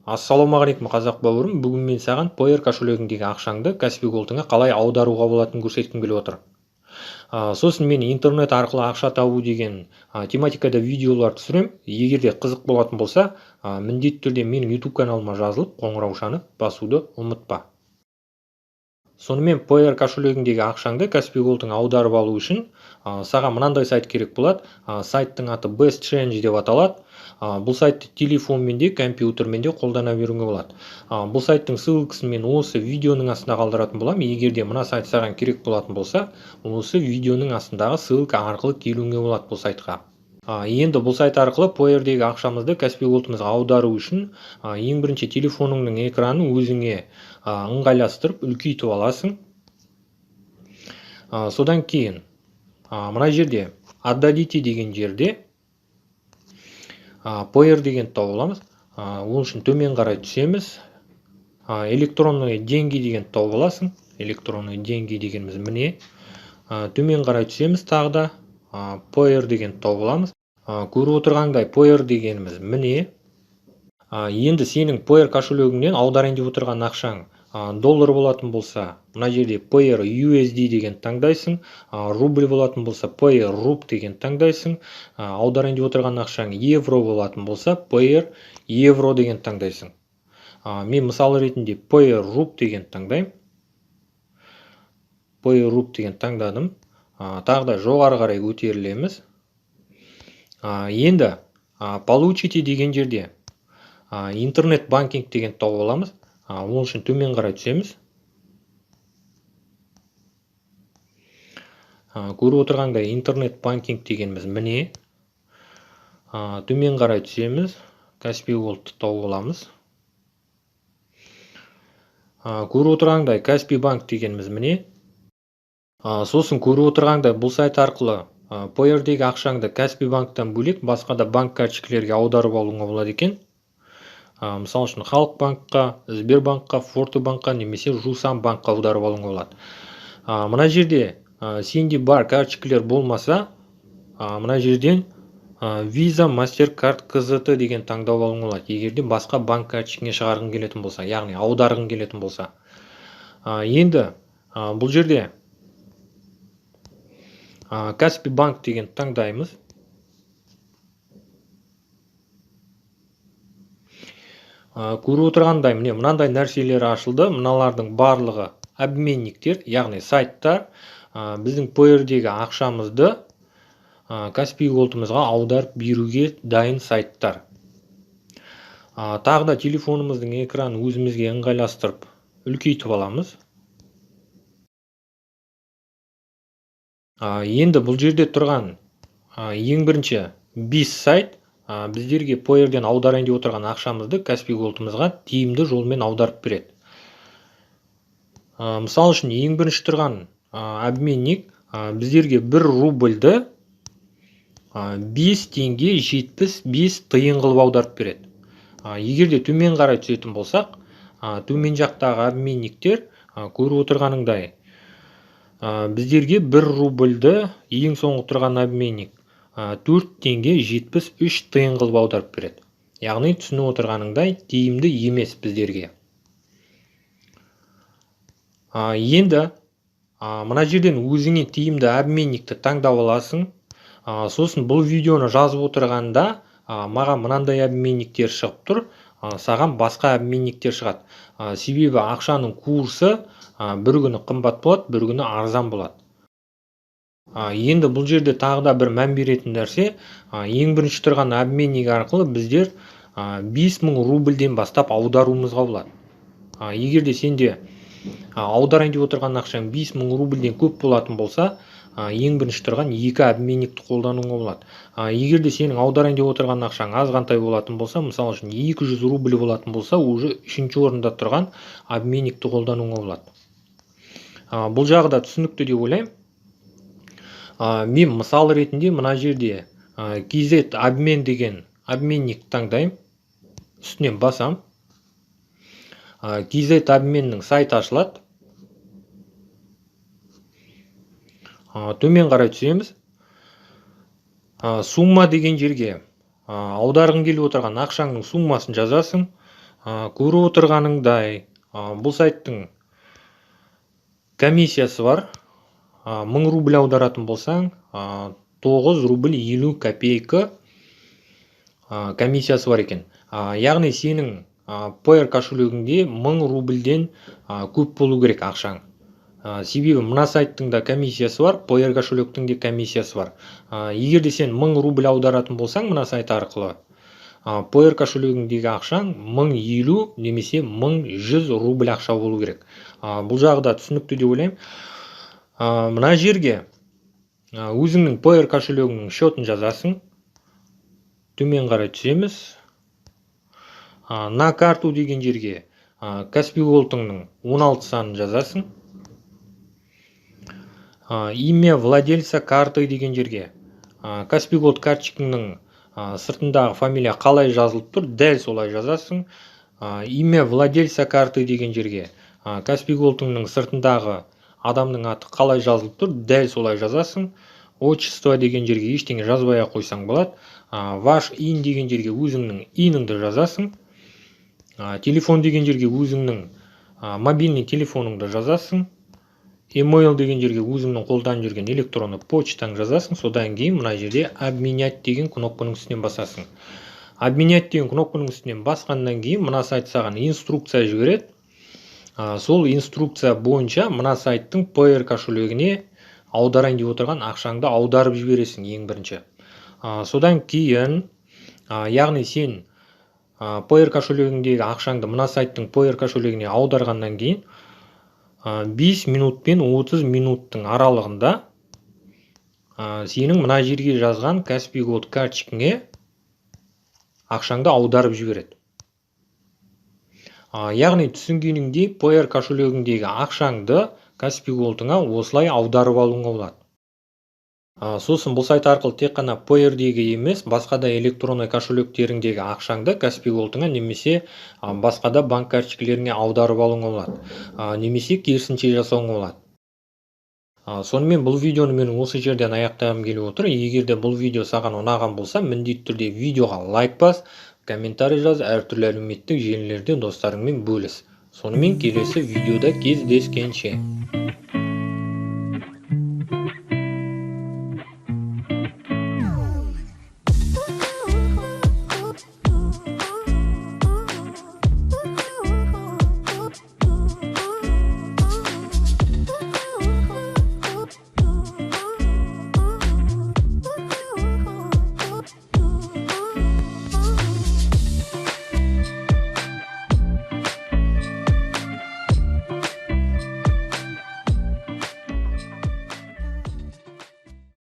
Ассалаумағалейкум қазақ бауырым. Бүгін мен саған Payer кошелегіңдегі ақшаңды Каспи Голдыңа қалай аударуға болатынын көрсеткім келіп отыр. Сосын мен интернет арқылы ақша табу деген тематикада видеолар түсірем. Егер де қызық болатын болса, міндетті түрде менің YouTube каналыма жазылып, қоңыраушаны басуды ұмытпа. Сонымен Payer кошелегіңдегі ақшаңды Каспи Голдыңа аударып алу үшін саған мынандай сайт керек болады. Сайттың аты Best Change деп аталады. Бұл сайтты телефонмен де, компьютермен де қолдана беруге болады. Бұл сайттың ссылкасын мен осы видеоның астына қалдыратын боламын. Егер де мына сайт саған керек болатын болса, осы видеоның астындағы ссылка арқылы келуге болады бұл сайтқа. Енді бұл сайт арқылы Payerдегі ақшамызды Каспи Голдымызға аудару үшін ең бірінші телефоныңның экранын өзіңе ыңғайластырып үлкейтіп аласың. Содан кейін мына жерде отдадите деген жерде Payer деген тауып аламыз. Ол үшін төмен қарай түсеміз. Электронные деньги деген тауып аласың. Электронные деньги дегеніміз міне. Төмен қарай түсеміз тағы да. Payer деген тауып аламыз. Көріп отырғандай Payer дегеніміз міне. Енді сенің Payer кошелегіңнен аударайын деп отырған ақшаң доллар болатын болса, мына жерде Payer USD деген таңдайсың. Рубль болатын болса, Payer RUB деген таңдайсың. Аударайын деп отырған ақшаң евро болатын болса, Payer евро деген таңдайсың. Мен мысал ретінде Payer RUB деген таңдаймын. Payer RUB деген таңдадым. Тағы да жоғары қарай көтерілеміз. Енді получите деген жерде интернет банкинг деген тауып аламыз. Ол үшін төмен қарай түсеміз. Көріп отырғандай интернет банкинг дегеніміз міне. Төмен қарай түсеміз. Каспи Голдты тауып аламыз. Көріп отырғандай Каспи банк дегеніміз міне. Сосын көріп отырғандай бұл сайт арқылы Payerдегі ақшаңды Каспи банктан бөлек басқа да банк карточкалерге аударып алуға болады екен. Мысал үшін Халық банкқа, Сбербанкқа, Форте банкқа немесе Жусан банкқа аударып алуға болады. Мына жерде сенде бар карточкалер болмаса, мына жерден Visa, MasterCard, KZT деген таңдап алуға болады. Егерде басқа банк карточкасына шығарғың келетін болса, яғни аударғың келетін болса. Енді бұл жерде Каспи банк деген таңдаймыз. Көріп отырғандай міне мынандай нәрселер ашылды. Мыналардың барлығы обменниктер, яғни сайттар біздің Payerдегі ақшамызды Каспи Голдымызға аударып беруге дайын сайттар. Тағы да телефонымыздың экранын өзімізге ыңғайластырып үлкейтіп аламыз. Енді бұл жерде тұрған ең бірінші 5 сайт біздерге Payerден аударайын деп отырған ақшамызды Каспи Голдымызға тиімді жолмен аударып береді. Мысал үшін ең бірінші тұрған обменник біздерге 1 рубльді 5 теңге 75 тиын қылып аударып береді. Егер де төмен қарай түсетін болсақ, төмен жақтағы обменниктер көріп отырғаныңдай біздерге 1 рубльді ең соңғы тұрған обменник 4 теңге 73 тиын қылып аударып береді. Яғни түсініп отырғаныңдай тиімді емес біздерге. Енді мына жерден өзіңе тиімді обменникті таңдап аласың. Сосын бұл видеоны жазып отырғанда маған мынандай обменниктер шығып тұр, саған басқа обменниктер шығады. Себебі ақшаның курсы бір күні қымбат болады, бір күні арзан болады. Енді бұл жерде тағы да бір мән беретін нәрсе, ең бірінші тұрған обменник арқылы біздер 5000 рубльден бастап аударуымызға болады. Егер де сенде аударайын деп отырған ақшаң 5000 рубльден көп болатын болса, ең бірінші тұрған 2 обменникті қолдануға болады. Егер де сенің аударайын деп отырған ақшаң азғантай болатын болса, мысал үшін 200 рубль болатын болса, уже 3-ші орында тұрған обменникті қолдануға болады. Бұл жағы да түсінікті деп ойлаймын. Мен мысал ретінде мына жерде KZ обмен деген обменник таңдаймын. Үстінен басам. KZ обменнің сайты ашылады. Төмен қарай түсеміз. Сумма деген жерге аударғың келіп отырған ақшаңның суммасын жазасың. көріп отырғаныңдай бұл сайттың комиссиясы бар. 1000 рубль аударатын болсаң 9 рубль 50 копейка комиссиясы бар екен. Яғни сенің Payeer кошелегіңде 1000 рубльден көп болу керек ақшаң. Себебі мына сайттың да комиссиясы бар, Payeer кошелектің де комиссиясы бар. Егер де сен 1000 рубль аударатын болсаң мына сайт арқылы, Payeer кошелегіңдегі ақшаң 1050 немесе 1100 рубль ақша болу керек. Бұл жағы да түсінікті деп ойлаймын. Мына жерге өзіңнің Payeer кошелегіңнің счетін жазасың. Төмен қарай түсеміз. На карту деген жерге Каспий Голдыңның 16 санын жазасың. Имя владельца карты деген жерге Каспий Голд карточкаңның сыртындағы фамилия қалай жазылып тұр, дәл солай жазасың. Имя владельца карты деген жерге Каспий Голдыңның сыртындағы адамның аты қалай жазылып тұр, дәл солай жазасың. Отчество деген жерге ештеңе жазбай ақ қойсаң болады. Ваш ин деген жерге өзіңнің иніңді жазасың. Телефон деген жерге өзіңнің мобильный телефоныңды жазасың. Email деген жерге өзіңнің қолдан жүрген электронды почтаң жазасың. Содан кейін мына жерде обменять деген кнопканың үстінен басасың. Обменять деген кнопканың үстінен басқаннан кейін мына сайт саған инструкция жібереді. Сол инструкция бойынша мына сайттың Payeer кошелегіне аударайын деп отырған ақшаңды аударып жібересің ең бірінші. Содан кейін, яғни сен Payeer кошелегіңдегі ақшаңды мына сайттың Payeer кошелегіне аударғаннан кейін 5 минут пен 30 минуттың аралығында сенің мына жерге жазған Каспий Голд карточкаңе ақшаңды аударып жібереді. Яғни түсінгеніңдей Payeer кошелегіңдегі ақшаңды Каспий Голдыңа осылай аударып алуыңа болады. Сосын бұл сайт арқылы тек қана Payeer'дегі емес, басқа да электронный кошелектеріңдегі ақшаңды Каспий Голдыңа немесе басқа да банк карточкаларыңа аударып алуыңа болады. Немесе керісінше жасауыңа болады. Сонымен бұл видеоны мен осы жерден аяқтағым келіп отыр. Егер де бұл видео саған ұнаған болса, міндетті түрде видеоға лайк бас, комментарий жаз, әртүрлі әлеуметтік желілерде достарыңмен бөліс. Сонымен келесі видеода кездескенше.